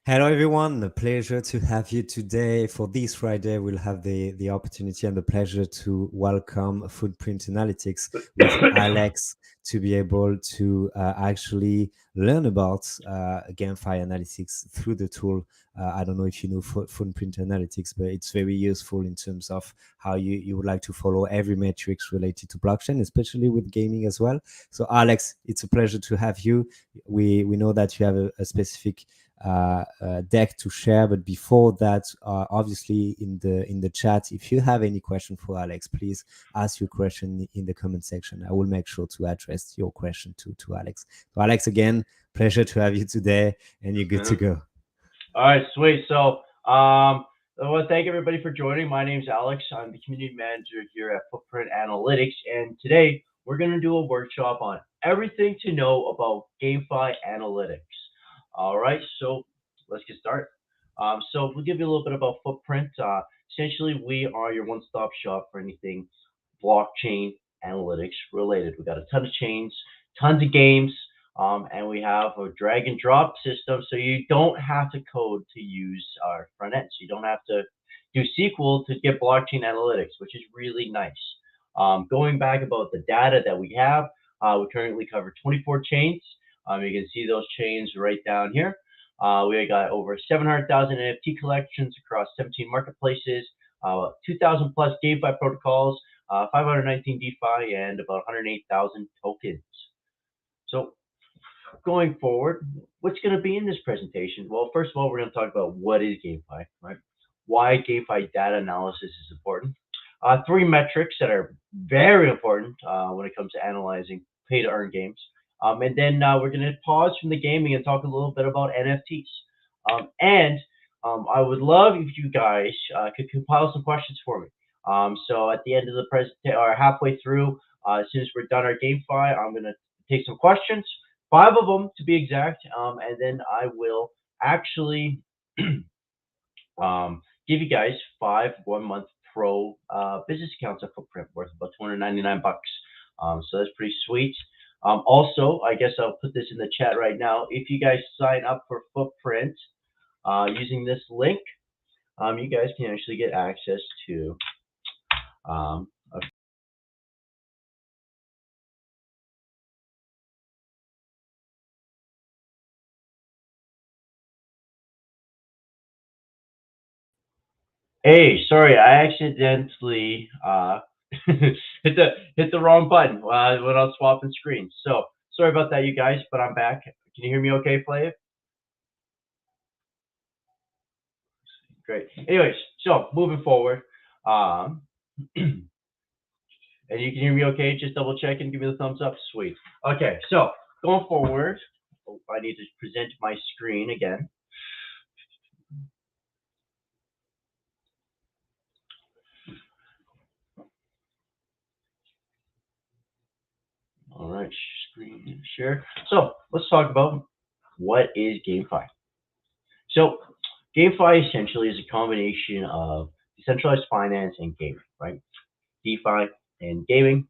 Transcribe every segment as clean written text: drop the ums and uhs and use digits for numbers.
Hello, everyone. A pleasure to have you today. For this Friday, we'll have the opportunity and the pleasure to welcome Footprint Analytics with Alex to be able to actually learn about GameFi Analytics through the tool. I don't know if you know Footprint Analytics, but it's very useful in terms of how you would like to follow every metrics related to blockchain, especially with gaming as well. So, Alex, it's a pleasure to have you. We know that you have a specific deck to share. But before that, obviously in the chat, if you have any question for Alex, please ask your question in the comment section. I will make sure to address your question to Alex. So Alex, again, pleasure to have you today, and you're good to go. All right, sweet. So, I want to thank everybody for joining. My name's Alex. I'm the community manager here at Footprint Analytics, and today we're going to do a workshop on everything to know about GameFi Analytics. All right, so let's get started. So we'll give you a little bit about Footprint. Essentially, we are your one-stop shop for anything blockchain analytics related. We've got a ton of chains, tons of games, and we have a drag and drop system, so you don't have to code to use our front end. So you don't have to do SQL to get blockchain analytics, which is really nice. Going back about the data that we have, we currently cover 24 chains. You can see those chains right down here. We got over 700,000 NFT collections across 17 marketplaces, 2,000 plus GameFi protocols, 519 DeFi, and about 108,000 tokens. So going forward, what's going to be in this presentation? Well, first of all, we're going to talk about what is GameFi, right? Why GameFi data analysis is important. Three metrics that are very important when it comes to analyzing pay-to-earn games. And then we're going to pause from the gaming and talk a little bit about NFTs. And I would love if you guys could compile some questions for me. So at the end of the presentation, or halfway through, as soon as we're done our GameFi, I'm going to take some questions, 5 of them to be exact, and then I will actually give you guys 5 1-month pro business accounts at Footprint worth about $299. So that's pretty sweet. Also, I guess I'll put this in the chat right now. If you guys sign up for Footprint using this link, you guys can actually get access to a Hey, sorry, I accidentally hit the wrong button when I was swapping screens. So sorry about that, you guys, but I'm back. Can you hear me okay, Flav? Great. Anyways, so moving forward, and you can hear me okay? Just double check and give me the thumbs up. Sweet. Okay, so going forward, I need to present my screen again. All right, screen share. So let's talk about what is GameFi. So GameFi essentially is a combination of decentralized finance and gaming, right? DeFi and gaming,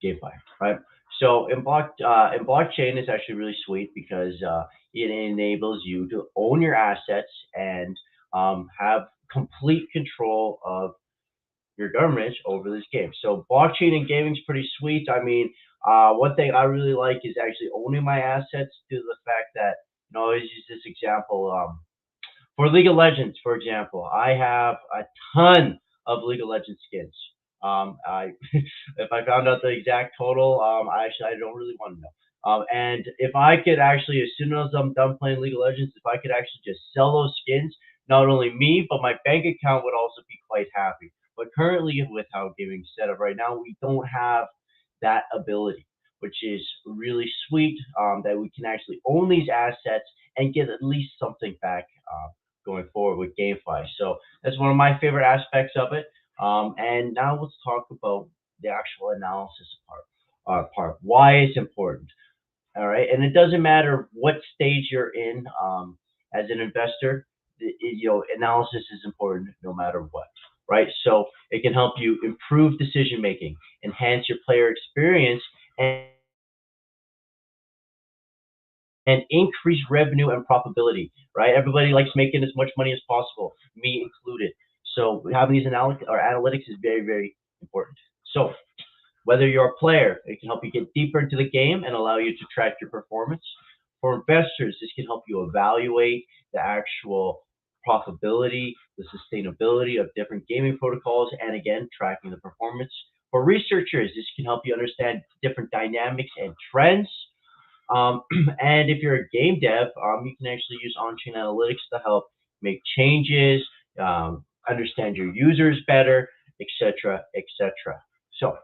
GameFi, right? So in blockchain is actually really sweet because it enables you to own your assets and have complete control of your government over this game. So blockchain and gaming is pretty sweet. I mean, one thing I really like is actually owning my assets due to the fact that, I always use this example. For League of Legends, for example, I have a ton of League of Legends skins. I if I found out the exact total, I don't really want to know. And if I could actually, as soon as I'm done playing League of Legends, if I could actually just sell those skins, not only me, but my bank account would also be quite happy. But currently, with how gaming set up right now, we don't have that ability, which is really sweet. That we can actually own these assets and get at least something back going forward with GameFi. So that's one of my favorite aspects of it. And now let's talk about the actual analysis part. Why it's important. All right, and it doesn't matter what stage you're in as an investor. Analysis is important no matter what. Right, so it can help you improve decision making, enhance your player experience, and and increase revenue and profitability, right? Everybody likes making as much money as possible, me included. So having these analytics is very, very important. So whether you're a player, it can help you get deeper into the game and allow you to track your performance. For investors, this can help you evaluate the actual profitability, the sustainability of different gaming protocols, and again, tracking the performance. For researchers, this can help you understand different dynamics and trends. Um, and if you're a game dev, you can actually use on-chain analytics to help make changes, understand your users better, etc., etc. So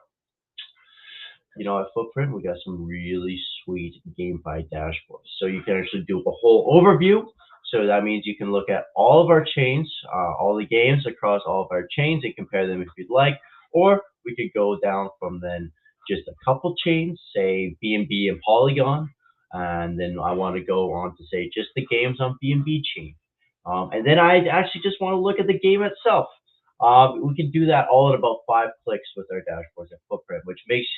at Footprint, we got some really sweet GameFi dashboards. So you can actually do a whole overview. So that means you can look at all of our chains, all the games across all of our chains and compare them if you'd like. Or we could go down from then just a couple chains, say BNB and Polygon. And then I want to go on to say just the games on BNB chain. And then I actually just want to look at the game itself. We can do that all in about 5 clicks with our dashboards at Footprint, which makes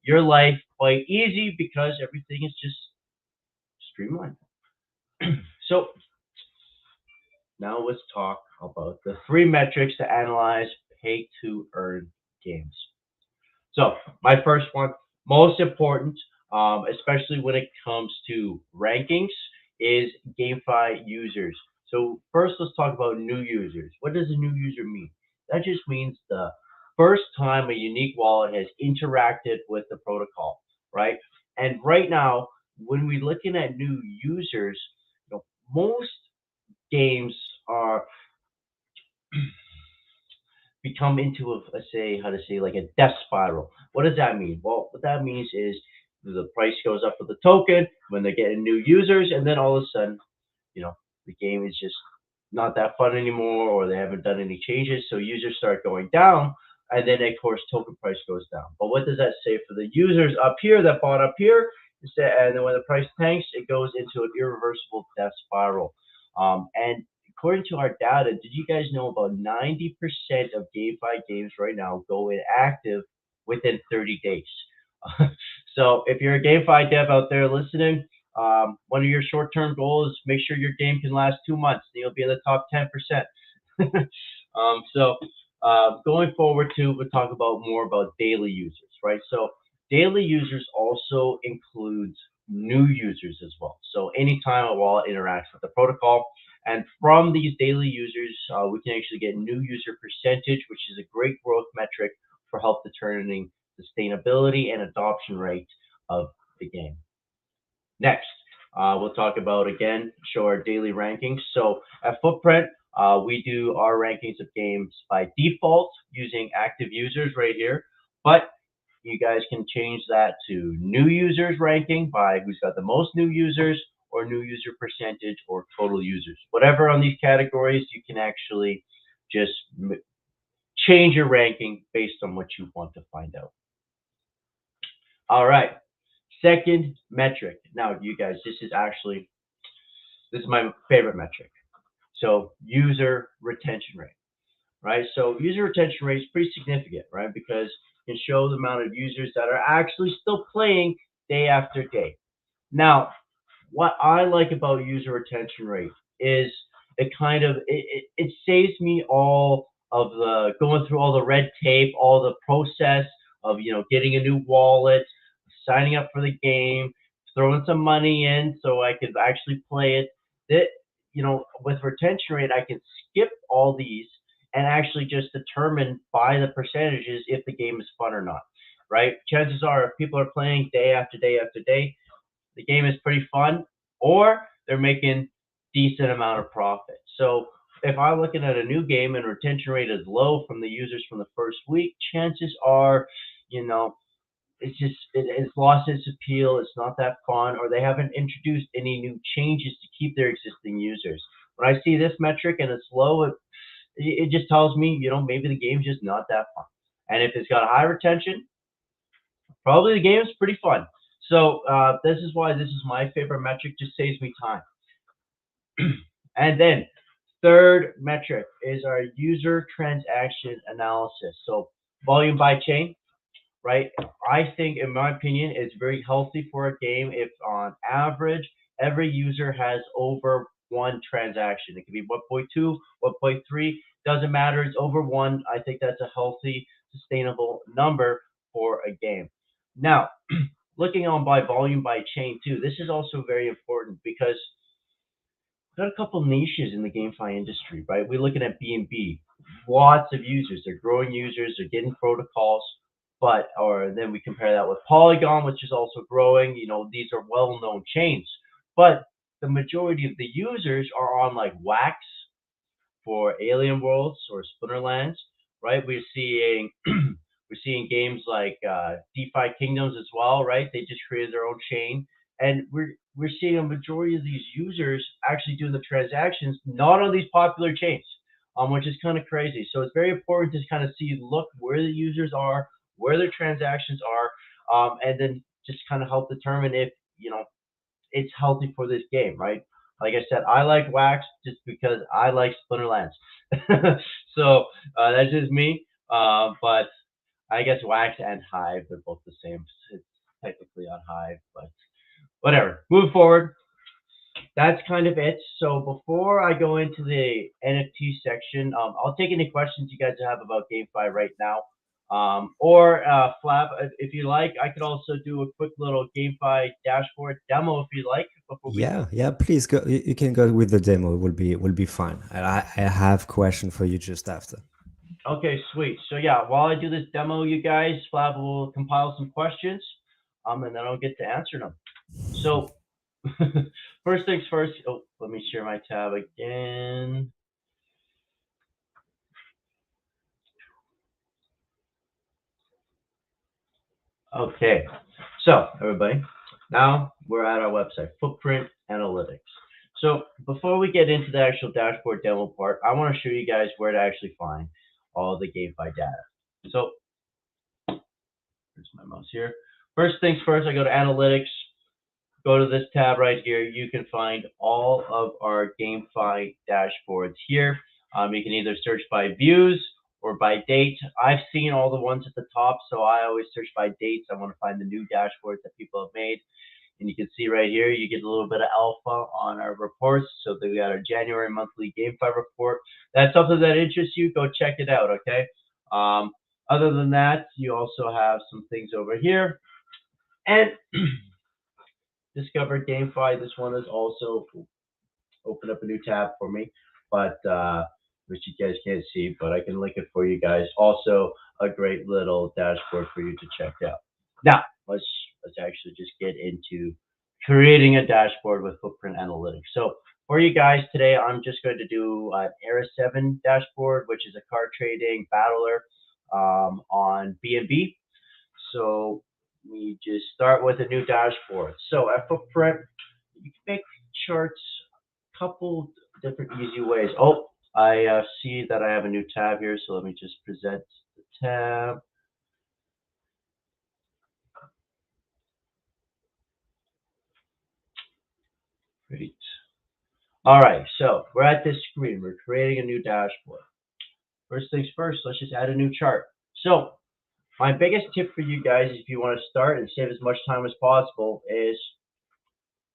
your life quite easy because everything is just streamlined. So now let's talk about the 3 metrics to analyze pay to earn games. So my first one, most important, especially when it comes to rankings, is GameFi users. So first, let's talk about new users. What does a new user mean? That just means the first time a unique wallet has interacted with the protocol, right? And right now, when we're looking at new users, most games are become into like a death spiral. What does that mean? Well, what that means is the price goes up for the token when they're getting new users, and then all of a sudden, you know, the game is just not that fun anymore, or they haven't done any changes, so users start going down, and then of course token price goes down. But what does that say for the users up here that bought up here? And then when the price tanks, it goes into an irreversible death spiral. And according to our data, did you guys know about 90% of GameFi games right now go inactive within 30 days? So if you're a GameFi dev out there listening, one of your short-term goals is make sure your game can last 2 months. Then you'll be in the top 10%. Going forward too, we'll talk about more about daily users, right? So daily users also includes new users as well. So anytime a wallet interacts with the protocol, and from these daily users, we can actually get new user percentage, which is a great growth metric for help determining sustainability and adoption rate of the game. Next, we'll talk about, again, show our daily rankings. So at Footprint, we do our rankings of games by default using active users right here. But you guys can change that to new users ranking by who's got the most new users, or new user percentage, or total users. Whatever on these categories, you can actually just change your ranking based on what you want to find out. All right. Second metric. Now, you guys, this is my favorite metric. So user retention rate, right? So user retention rate is pretty significant, right? Because it can show the amount of users that are actually still playing day after day. Now, what I like about user retention rate is it saves me all of the going through all the red tape, all the process of getting a new wallet, signing up for the game, throwing some money in so I could actually play it. That with retention rate, I can skip all these and actually just determine by the percentages if the game is fun or not. Right? Chances are, if people are playing day after day after day, the game is pretty fun, or they're making decent amount of profit. So if I'm looking at a new game and retention rate is low from the users from the first week, chances are, it's lost its appeal. It's not that fun, or they haven't introduced any new changes to keep their existing users. When I see this metric and it's low, it just tells me, maybe the game's just not that fun. And if it's got a high retention, probably the game's pretty fun. So this is why this is my favorite metric. Just saves me time. And then third metric is our user transaction analysis. So volume by chain, right? I think, in my opinion, it's very healthy for a game if on average every user has over one transaction. It could be 1.2, 1.3, doesn't matter. It's over one. I think that's a healthy, sustainable number for a game. Now, looking on by volume by chain too, this is also very important because got a couple niches in the GameFi industry, right? We're looking at B&B, lots of users. They're growing users. They're getting protocols, but or then we compare that with Polygon, which is also growing. These are well-known chains, but the majority of the users are on like Wax for Alien Worlds or Splinterlands, right? We're seeing games like DeFi Kingdoms as well, right? They just created their own chain, and we're seeing a majority of these users actually doing the transactions not on these popular chains, which is kind of crazy. So it's very important to kind of look where the users are, where their transactions are, and then just kind of help determine if it's healthy for this game, right? Like I said, I like Wax just because I like Splinterlands. So that's just me. But I guess Wax and Hive, they're both the same. It's technically on Hive, but whatever. Move forward. That's kind of it. So before I go into the NFT section, I'll take any questions you guys have about GameFi right now. Or Flab, if you like, I could also do a quick little GameFi dashboard demo if you like before we. Yeah, please go. You can go with the demo. It will be fine. I have question for you just after. Okay, sweet. So yeah, while I do this demo, you guys, Flab will compile some questions, and then I'll get to answer them. So first things first. Oh, let me share my tab again. Okay, so everybody, now we're at our website, Footprint Analytics. So before we get into the actual dashboard demo part, I want to show you guys where to actually find all the GameFi data. So here's my mouse here. First things first, I go to Analytics, go to this tab right here. You can find all of our GameFi dashboards here. You can either search by views or by date. I've seen all the ones at the top, so I always search by dates. I want to find the new dashboards that people have made. And you can see right here, you get a little bit of alpha on our reports. So we got our January monthly GameFi report. That's something that interests you, go check it out, okay? Other than that, you also have some things over here. And Discover GameFi. This one is also open up a new tab for me, but which you guys can't see, but I can link it for you guys. Also, a great little dashboard for you to check out. Now, let's actually just get into creating a dashboard with Footprint Analytics. So for you guys today, I'm just going to do an Era 7 dashboard, which is a card trading battler on BNB. So we just start with a new dashboard. So at Footprint, you can make charts a couple different easy ways. Oh, I see that I have a new tab here, so let me just present the tab. Great. All right, so we're at this screen. We're creating a new dashboard. First things first, let's just add a new chart. So my biggest tip for you guys, if you want to start and save as much time as possible, is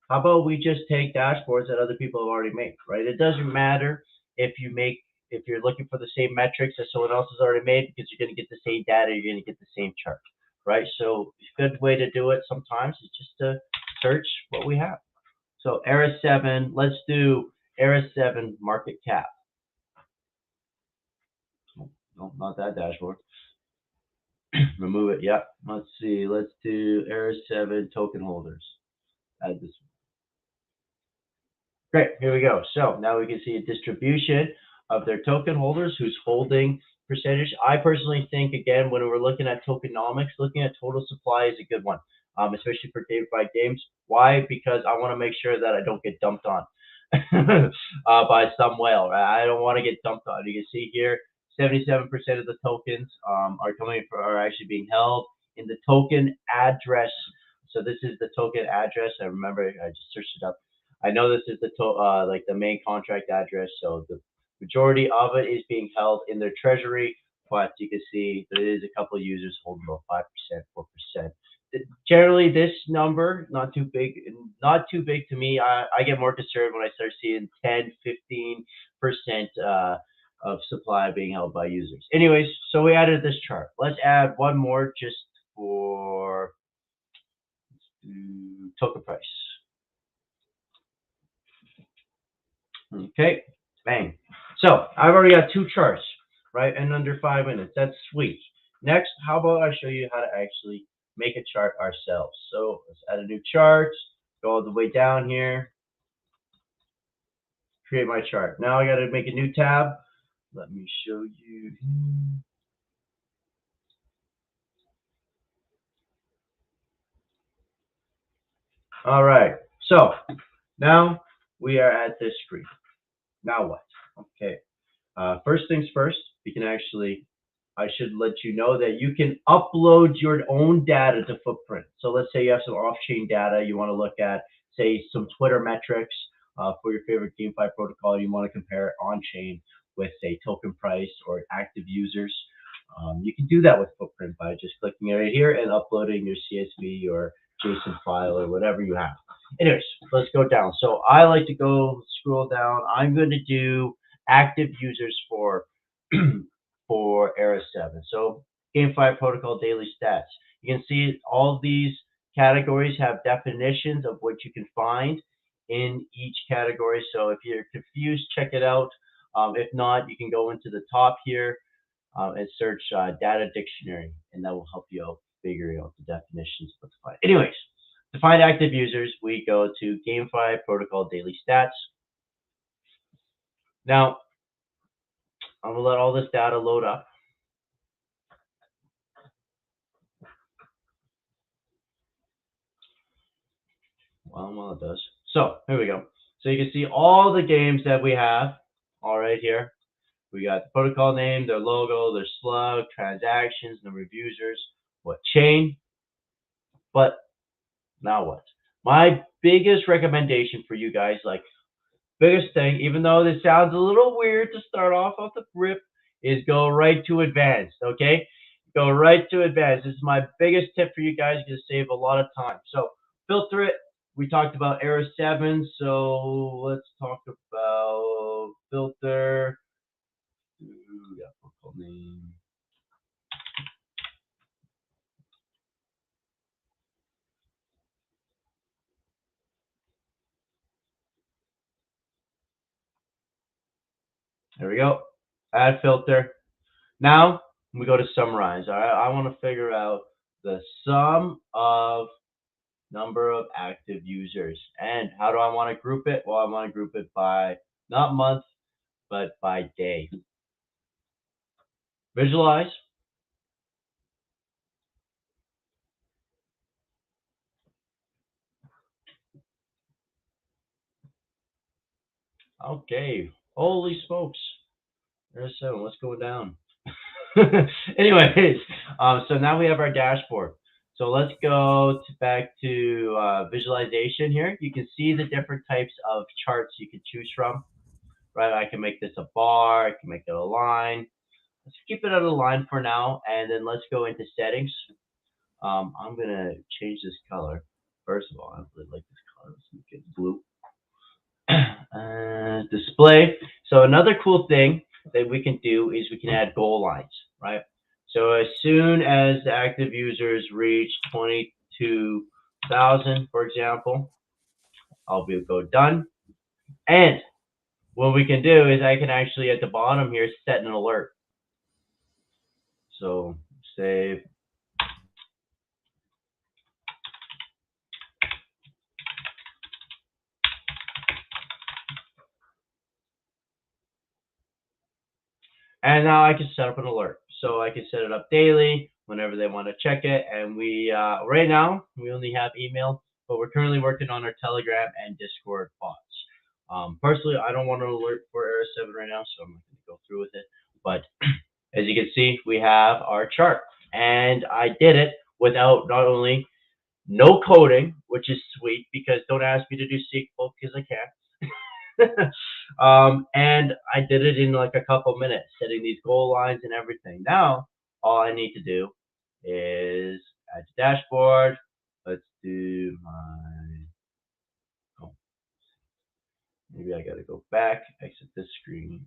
how about we just take dashboards that other people have already made, right? It doesn't matter if you're looking for the same metrics that someone else has already made because you're going to get the same data, you're going to get the same chart, right? So a good way to do it sometimes is just to search what we have. So Era 7, let's do Era 7 market cap. No, not that dashboard. Remove it. Yep. Let's see. Let's do Era 7 token holders. Add this one. Great, here we go. So now we can see a distribution of their token holders who's holding percentage. I personally think, again, when we're looking at tokenomics, looking at total supply is a good one, especially for GameFi games. Why? Because I want to make sure that I don't get dumped on by some whale. Right? I don't want to get dumped on. You can see here, 77% of the tokens are actually being held in the token address. So this is the token address. I remember I just searched it up. I know this is like the main contract address, so the majority of it is being held in their treasury, but you can see there is a couple of users holding about 5%, 4%. generally this number not too big to me. I get more concerned when I start seeing 10-15% of supply being held by users. Anyways, so we added this chart. Let's add one more just for token price. Okay, bang. So I've already got two charts, right, in under 5 minutes. That's sweet. Next, how about I show you how to actually make a chart ourselves. So let's add a new chart, go all the way down here, create my chart. Now I got to make a new tab. Let me show you. All right, so now we are at this screen. Now what? Okay, first things first, we can actually, I should let you know that you can upload your own data to Footprint. So let's say you have some off-chain data you want to look at, say some Twitter metrics for your favorite GameFi protocol. You want to compare it on-chain with, say, token price or active users. You can do that with Footprint by just clicking right here and uploading your CSV or JSON file or whatever you have. Anyways, let's go down. So I like to go scroll down. I'm going to do active users for for Era 7. So GameFi Protocol Daily Stats. You can see all of these categories have definitions of what you can find in each category. So if you're confused, check it out. If not, you can go into the top here and search data dictionary, and that will help you out figuring out the definitions of what to find. Anyways, to find active users, we go to GameFi Protocol Daily Stats. Now, I'm gonna let all this data load up. Well, it does. So here we go. So you can see all the games that we have all right here. We got the protocol name, their logo, their slug, transactions, number of users, what chain. But now what? My biggest recommendation for you guys, like biggest thing, even though this sounds a little weird to start off the rip, is go right to advanced. Okay, go right to advanced. This is my biggest tip for you guys to save a lot of time. So filter it. We talked about Era 7, so let's talk about filter. Yeah, protocol name. There we go. Add filter. Now we go to summarize. All right, I want to figure out the sum of number of active users. And how do I want to group it? Well, I want to group it by not month, but by day. Visualize. Okay. Holy smokes. There's 7. What's going down? Anyways, so now we have our dashboard. So let's go back to visualization here. You can see the different types of charts you can choose from. Right, I can make this a bar, I can make it a line. Let's keep it at a line for now, and then let's go into settings. I'm gonna change this color. First of all, I really like this color. Let's make it blue. Display. So another cool thing that we can do is we can add goal lines, right? So as soon as the active users reach 22,000, for example, I'll go done. And what we can do is I can actually at the bottom here set an alert. So save. And now I can set up an alert. So I can set it up daily whenever they want to check it. And we right now we only have email, but we're currently working on our Telegram and Discord bots. Personally, I don't want an alert for Era 7 right now, so I'm not going to go through with it. But as you can see, we have our chart, and I did it without not only no coding, which is sweet because don't ask me to do SQL because I can't. And I did it in like a couple minutes, setting these goal lines and everything. Now, all I need to do is add to dashboard. Let's do my, oh, maybe I gotta go back, exit this screen,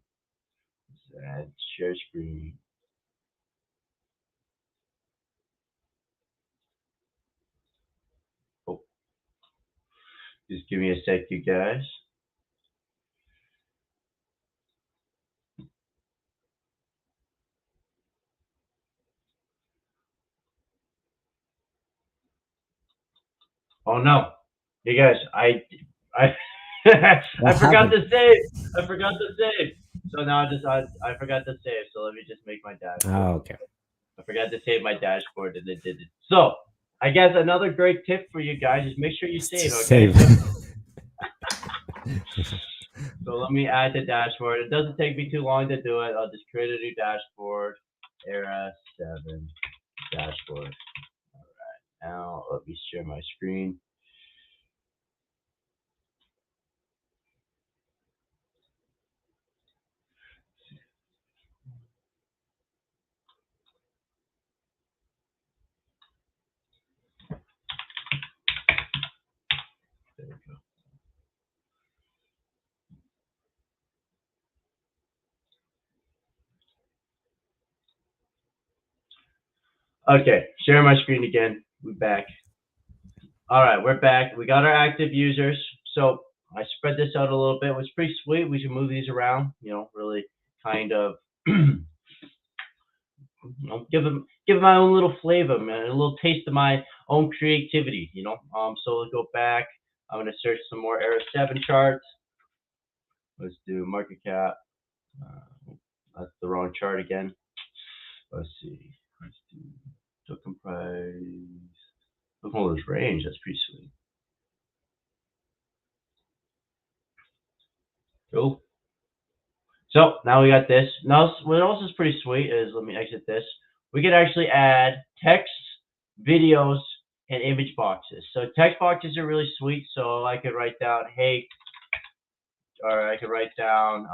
let's add share screen. Oh, just give me a sec, you guys. Oh no, you guys, I What I forgot happened? to save. I forgot to save. So now I forgot to save. So let me just make my dashboard. Oh, okay. I forgot to save my dashboard and it did it. So I guess another great tip for you guys is make sure you It's to save. Okay. save. So let me add the dashboard. It doesn't take me too long to do it. I'll just create a new dashboard. Era 7 dashboard. Now let me share my screen. There we go. Okay, share my screen again. We're back. All right, we're back. We got our active users. So I spread this out a little bit. It was pretty sweet. We should move these around. Really kind of give them my own little flavor, man, a little taste of my own creativity. So let's go back. I'm gonna search some more Era 7 charts. Let's do market cap. That's the wrong chart again. Let's see. Let's do token price. Look at all this range. That's pretty sweet. Cool. So now we got this. Now what else is pretty sweet is, let me exit this. We could actually add text, videos, and image boxes. So text boxes are really sweet. So I could write down, hey, or I could write down,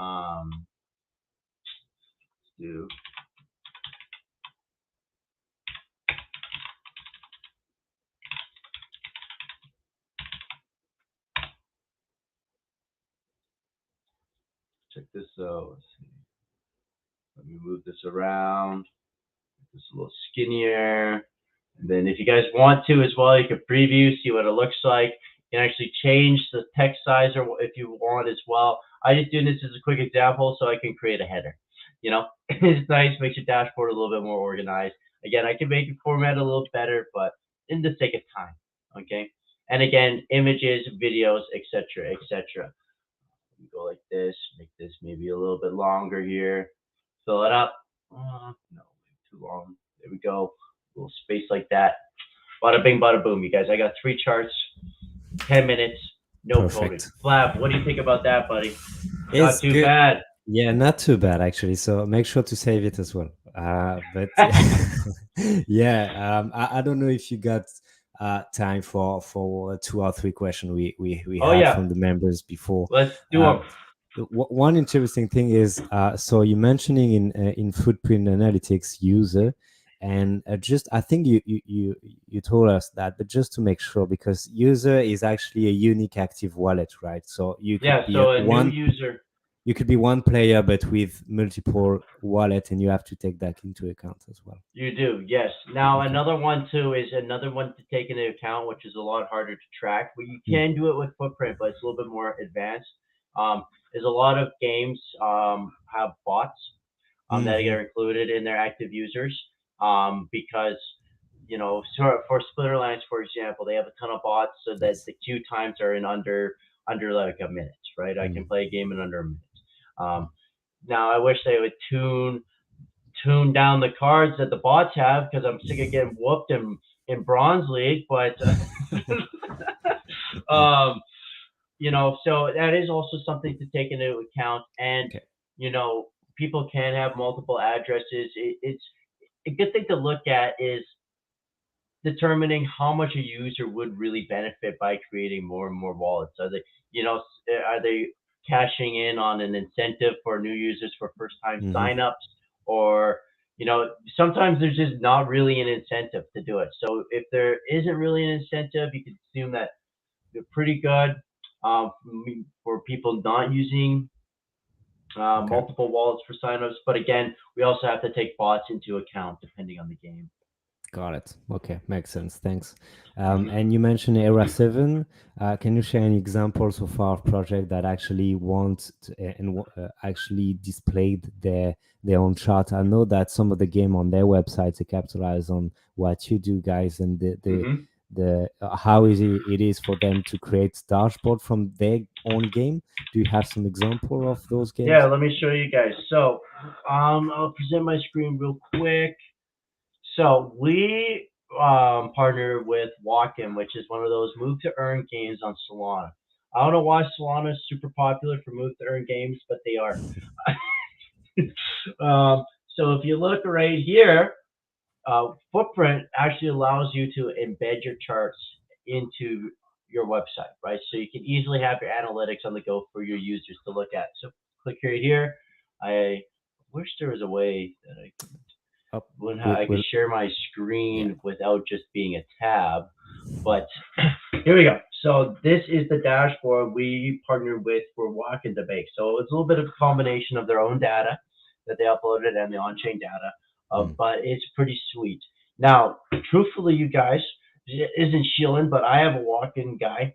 do check this out. Let's see. Let me move this around. Make this a little skinnier. And then if you guys want to as well, you can preview, see what it looks like. You can actually change the text size or if you want as well. I just doing this as a quick example so I can create a header. It's nice, makes your dashboard a little bit more organized. Again, I can make it format a little better, but in the sake of time, okay? And again, images, videos, etc., etc. Go like this, make this maybe a little bit longer here. Fill it up. No, too long. There we go. A little space like that. Bada bing, bada boom, you guys. I got 3 charts, 10 minutes, no coding. Perfect. Flab, what do you think about that, buddy? Not It's too good. bad. Yeah, not too bad actually. So make sure to save it as well. But yeah, I don't know if you got time for 2 or 3 questions we Oh had yeah, from the members before. let's do Uh, them. One interesting thing is, so you're mentioning in footprint analytics user, and just I think you told us that, but just to make sure, because user is actually a unique active wallet, right? So you could Yeah, be so a new one, user. you could be one player, but with multiple wallet, and you have to take that into account as well. You do, yes. Now Okay. another one too is another one to take into account, which is a lot harder to track, but you Mm. can do it with footprint, but it's a little bit more advanced. Is a lot of games have bots that Mhm. are included in their active users because for Splitterlands, for example, they have a ton of bots so that Yes. the queue times are in under like a minute, right? I can Mm. play a game in under a minute. Um, Now I wish they would tune down the cards that the bots have because I'm sick of getting whooped in Bronze League. But um, so that is also something to take into account. And Okay. you know, people can have multiple addresses. It's a good thing to look at is determining how much a user would really benefit by creating more and more wallets. Are they cashing in on an incentive for new users for first time Mhm. signups, or sometimes there's just not really an incentive to do it. So if there isn't really an incentive, you can assume that they're pretty good for people not using Okay. multiple wallets for signups. But again, we also have to take bots into account depending on the game. Got it. Okay, makes sense. Thanks. Hmm. And you mentioned Era 7. Can you share any examples of our project that actually want to, actually displayed their own chart? I know that some of the game on their websites they capitalize on what you do, guys, and Hmm. the how easy it is for them to create dashboard from their own game. Do you have some example of those Yeah, games? let me show you guys. So I'll present my screen real quick. So we partner with Walkin, which is one of those move to earn games on Solana. I don't know why Solana is super popular for move to earn games, but they are. So if you look right here, Footprint actually allows you to embed your charts into your website, right? So you can easily have your analytics on the go for your users to look at. So click right here. I wish there was a way that Oh, I could will share my yeah. screen without just being a tab. But here we go. So this is the dashboard we partnered with for Walk in Debate. So it's a little bit of a combination of their own data that they uploaded and the on-chain data, Mm, but it's pretty sweet. Now, truthfully, you guys, it isn't shilling, but I have a walk-in guy.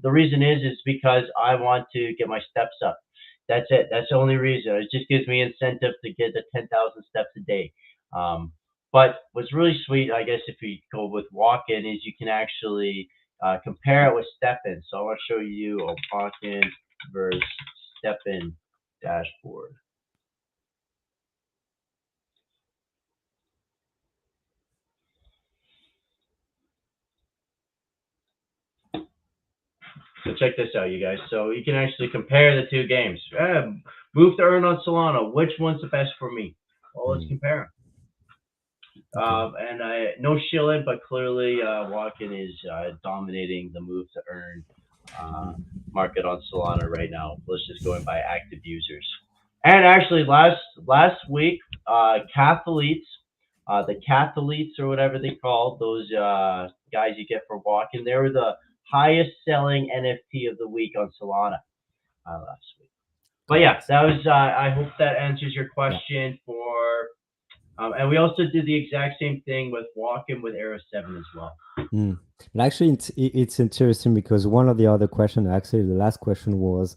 The reason is because I want to get my steps up. That's it. That's the only reason. It just gives me incentive to get the 10,000 steps a day. But what's really sweet, I guess, if we go with walk-in, is you can actually compare it with step-in. So I want to show you a walk-in versus step-in dashboard. So check this out, you guys. So you can actually compare the two games. Move to earn on Solana. Which one's the best for me? Well, let's mm, compare them. okay. And no shilling, but clearly Walken is dominating the move to earn uh, Mm, market on Solana right now. Let's just go in by active users. And actually, last week, the Catholites or whatever they call those guys you get for walking, they were the highest selling NFT of the week on Solana last week. But got yeah, it. that was. I hope that answers your Yeah. question for and we also did the exact same thing with Walking with Era 7 as well. Mm. But actually, it's interesting because one of the other questions, actually, the last question was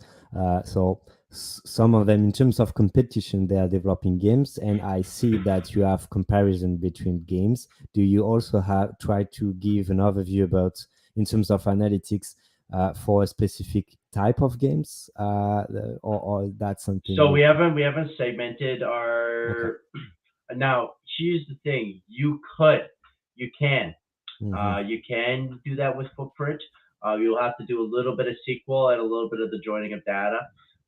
so some of them, in terms of competition, they are developing games, and I see that you have comparison between games. Do you also have try to give an overview about, in terms of analytics, for a specific type of games, or that's something So you? we haven't segmented Okay. our. Now here's the thing: you can, Mm-hmm. you can do that with Footprint. You'll have to do a little bit of SQL and a little bit of the joining of data,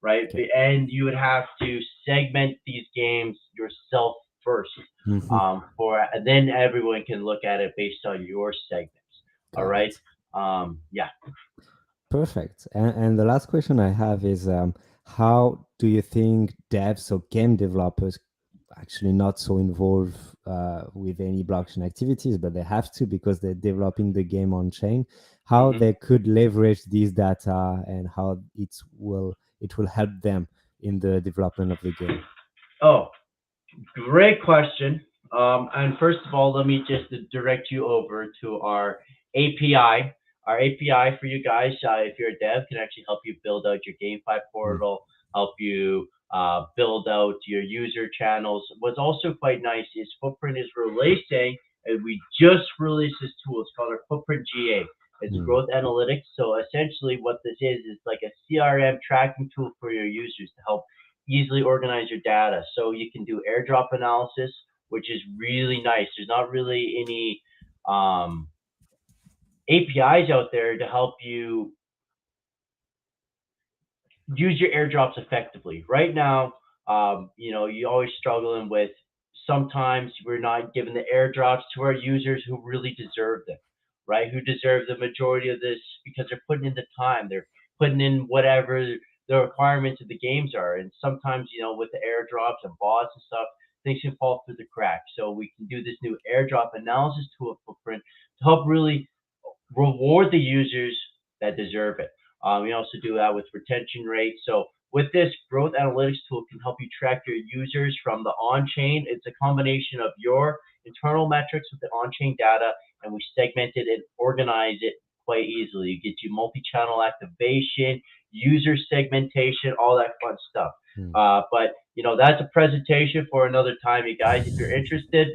right? Okay. And you would have to segment these games yourself first, Mm-hmm. for and then everyone can look at it based on your segments. All Got right. it. Yeah. Perfect. And the last question I have is, how do you think devs or game developers, actually not so involved with any blockchain activities, but they have to because they're developing the game on chain, how Hmm. they could leverage these data and how it will help them in the development of the game? Oh, great question. And first of all, let me just direct you over to our API. Our API for you guys, if you're a dev, can actually help you build out your GameFi Mm, portal, help you build out your user channels. What's also quite nice is Footprint is releasing, and we just released this tool. It's called our Footprint GA. It's mm, growth analytics. So essentially, what this is like a CRM tracking tool for your users to help easily organize your data. So you can do airdrop analysis, which is really nice. There's not really any um, APIs out there to help you use your airdrops effectively. Right now, you're always struggling with sometimes we're not giving the airdrops to our users who really deserve them, right? Who deserve the majority of this because they're putting in the time, they're putting in whatever the requirements of the games are. And sometimes, with the airdrops and bots and stuff, things can fall through the cracks. So we can do this new airdrop analysis tool at Footprint to help really reward the users that deserve it. We also do that with retention rate. So with this growth analytics tool can help you track your users from the on-chain. It's a combination of your internal metrics with the on-chain data, and we segment it and organize it quite easily. It gets you multi-channel activation, user segmentation, all that fun stuff. But that's a presentation for another time, you guys. If you're interested,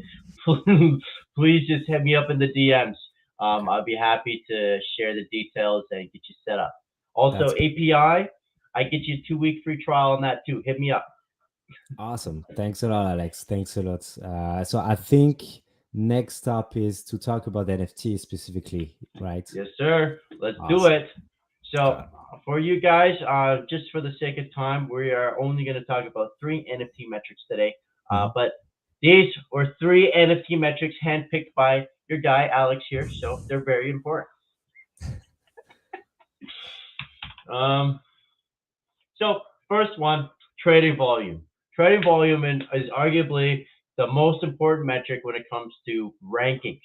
please just hit me up in the DMs. I'll be happy to share the details and get you set up. Also, That's API, I get you a 2-week free trial on that too. Hit me up. awesome. Thanks a lot, Alex. Thanks a lot. So I think next up is to talk about NFT specifically, right? Yes, sir. Let's do Awesome. it. So for you guys, just for the sake of time, we are only going to talk about 3 NFT metrics today. But these were 3 NFT metrics handpicked by your guy, Alex, here. So they're very important. So first one, trading volume. Trading volume is arguably the most important metric when it comes to rankings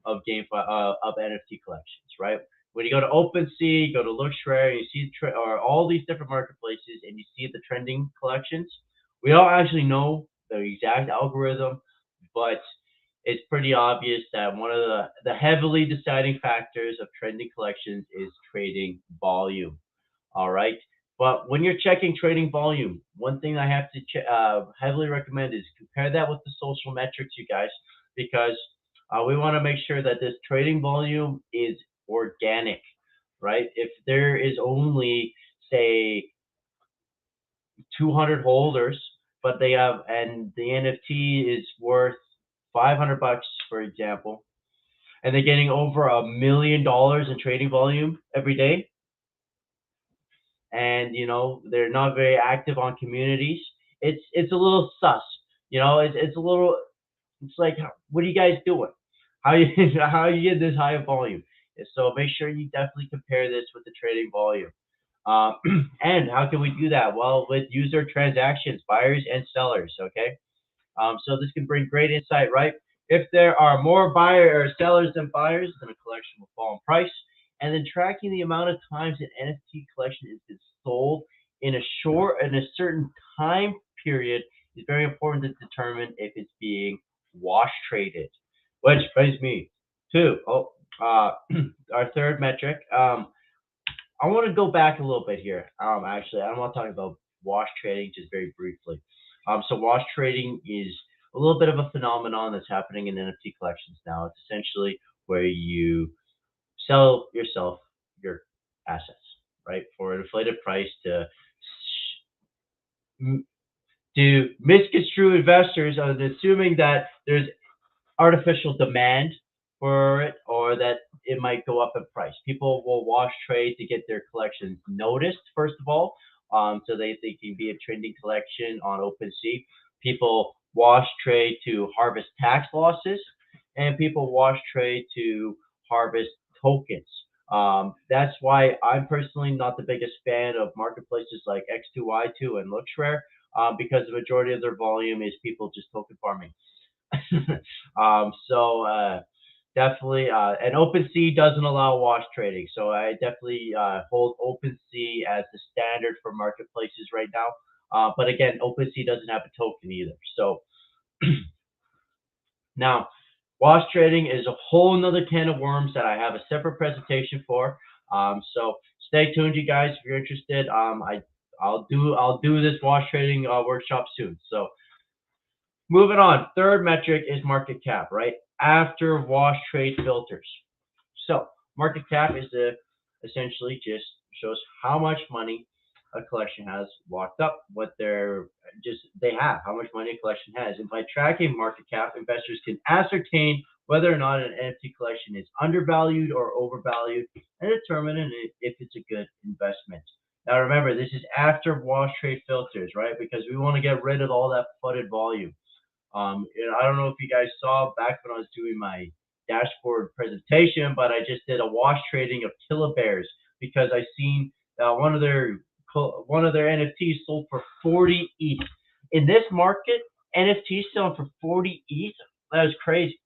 of GameFi of NFT collections, right? When you go to OpenSea, you go to Lookshare, you see or all these different marketplaces, and you see the trending collections. We don't actually know the exact algorithm, but it's pretty obvious that one of the heavily deciding factors of trending collections is trading volume. All right. But when you're checking trading volume, one thing I have to heavily recommend is compare that with the social metrics, you guys, because we want to make sure that this trading volume is organic, right? If there is only, say, 200 holders, but they have, and the NFT is worth $500, for example, and they're getting over $1 million in trading volume every day, and they're not very active on communities, it's a little sus. It's a little, it's like, what are you guys doing? How you how you get this high of volume? So make sure you definitely compare this with the trading volume. And how can we do that? Well, with user transactions, buyers and sellers. Okay. So this can bring great insight, right? If there are more buyers or sellers than buyers, then a collection will fall in price. And then tracking the amount of times an NFT collection has been sold in a certain time period is very important to determine if it's being wash traded. Which brings me to our third metric. I want to go back a little bit here. Actually, I want to talk about wash trading just very briefly. So wash trading is a little bit of a phenomenon that's happening in NFT collections now. It's essentially where you sell yourself your assets, right, for an inflated price to misconstrue investors on assuming that there's artificial demand for it or that it might go up in price. People will wash trade to get their collections noticed, first of all, so they can be a trending collection on OpenSea. People wash trade to harvest tax losses, and people wash trade to harvest tokens. That's why I'm personally not the biggest fan of marketplaces like X2Y2 and Lookshare, because the majority of their volume is people just token farming. So definitely, and OpenSea doesn't allow wash trading, so I definitely hold OpenSea as the standard for marketplaces right now. But again, OpenSea doesn't have a token either. So now, wash trading is a whole nother can of worms that I have a separate presentation for. So stay tuned, you guys, if you're interested. I'll do this wash trading workshop soon. So moving on, third metric is market cap, right? After wash trade filters. So market cap is essentially just shows how much money a collection has locked up, what they have, how much money a collection has. And by tracking market cap, investors can ascertain whether or not an NFT collection is undervalued or overvalued and determine if it's a good investment. Now remember, this is after wash trade filters, right? Because we want to get rid of all that flooded volume. And I don't know if you guys saw back when I was doing my dashboard presentation, but I just did a wash trading of Killer Bears because I seen one of their NFTs sold for 40 ETH. In this market, NFT selling for 40 ETH. That was crazy.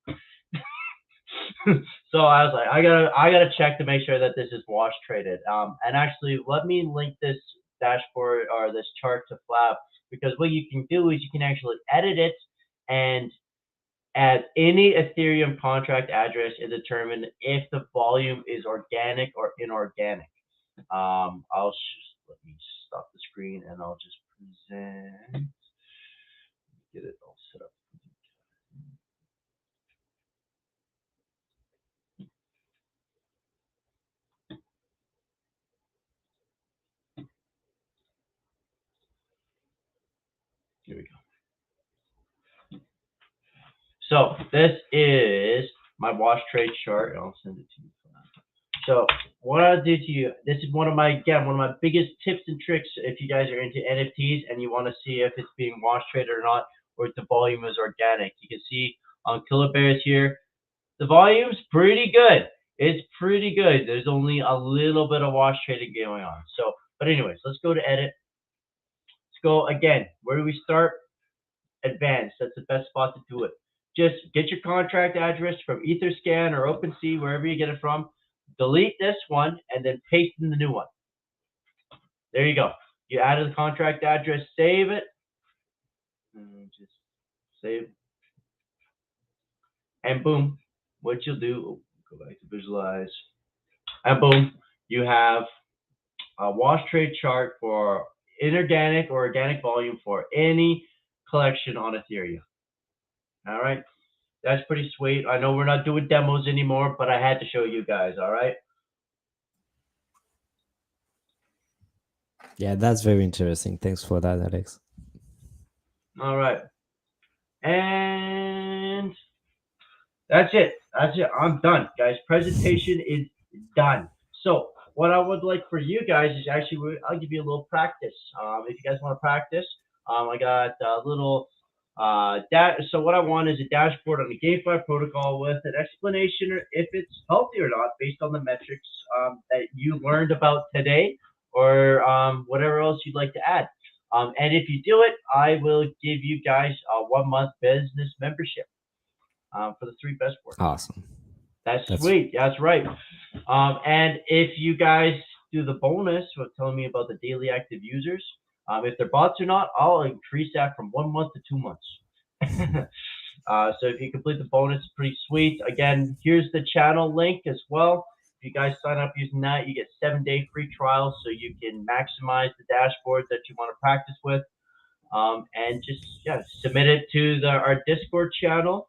So I was like, I gotta check to make sure that this is wash traded. And actually, let me link this dashboard or this chart to Flab, because what you can do is you can actually edit it and add any Ethereum contract address and determine if the volume is organic or inorganic. Let me stop the screen and I'll just present. Get it all set up. Here we go. So this is my wash trade chart. I'll send it to you. So what I'll do to you, this is one of my biggest tips and tricks if you guys are into NFTs and you want to see if it's being wash traded or not, or if the volume is organic. You can see on Kilobears here, the volume's pretty good. It's pretty good. There's only a little bit of wash trading going on. So, but anyways, let's go to edit. Let's go again. Where do we start? Advanced. That's the best spot to do it. Just get your contract address from Etherscan or OpenSea, wherever you get it from. Delete this one and then paste in the new one. There you go. You added the contract address, save it. Just save. And boom, what you'll do, go back to visualize. And boom, you have a wash trade chart for inorganic or organic volume for any collection on Ethereum. All right. That's pretty sweet. I know we're not doing demos anymore, but I had to show you guys, all right? Yeah, that's very interesting. Thanks for that, Alex. All right. And that's it. That's it. I'm done, guys. Presentation is done. So what I would like for you guys is actually, I'll give you a little practice. If you guys want to practice, I got a little so what I want is a dashboard on the GameFi protocol with an explanation if it's healthy or not based on the metrics that you learned about today, or whatever else you'd like to add. And if you do it, I will give you guys a 1 month business membership for the 3 best boards. Awesome. That's sweet. That's right. And if you guys do the bonus with telling me about the daily active users, if they're bots or not, I'll increase that from 1 month to 2 months. So if you complete the bonus, it's pretty sweet. Again, here's the channel link as well. If you guys sign up using that, you get 7-day free trial, so you can maximize the dashboard that you want to practice with. And just submit it to our Discord channel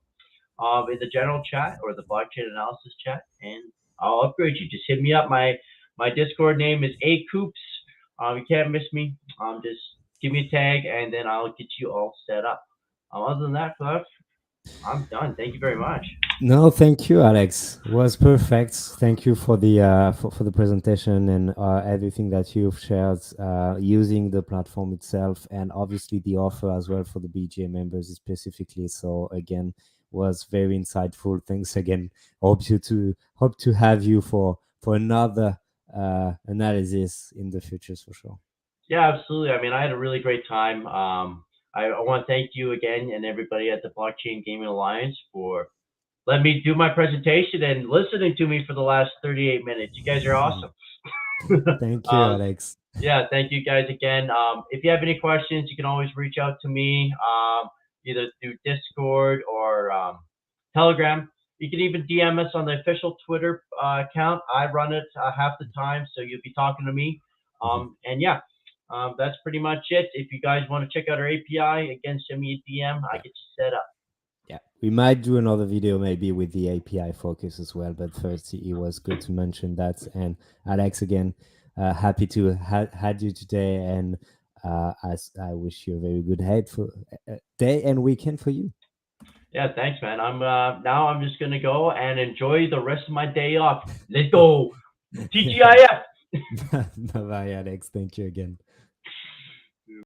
in the general chat or the blockchain analysis chat, and I'll upgrade you. Just hit me up. My Discord name is acoops. You can't miss me. Just give me a tag, and then I'll get you all set up. Other than that, I'm done. Thank you very much. No, thank you, Alex. It was perfect. Thank you for the for the presentation and everything that you've shared using the platform itself, and obviously the offer as well for the BGA members specifically. So again, was very insightful. Thanks again. Hope to have you for another analysis in the future for sure. Yeah, absolutely. I mean, I had a really great time. I want to thank you again and everybody at the Blockchain Gaming Alliance for letting me do my presentation and listening to me for the last 38 minutes. You guys are awesome. Thank you, Alex. Yeah, thank you guys again. If you have any questions, you can always reach out to me either through Discord or Telegram. You can even DM us on the official Twitter account. I run it half the time, so you'll be talking to me. And yeah, that's pretty much it. If you guys want to check out our API, again, send me a DM. I get you set up. Yeah, we might do another video maybe with the API focus as well. But first, it was good to mention that. And Alex, again, happy to had you today, and as I wish you a very good day and weekend for you. Yeah, thanks, man. Now I'm just gonna go and enjoy the rest of my day off. Let's go, TGIF. Bye, Alex. Thank you again.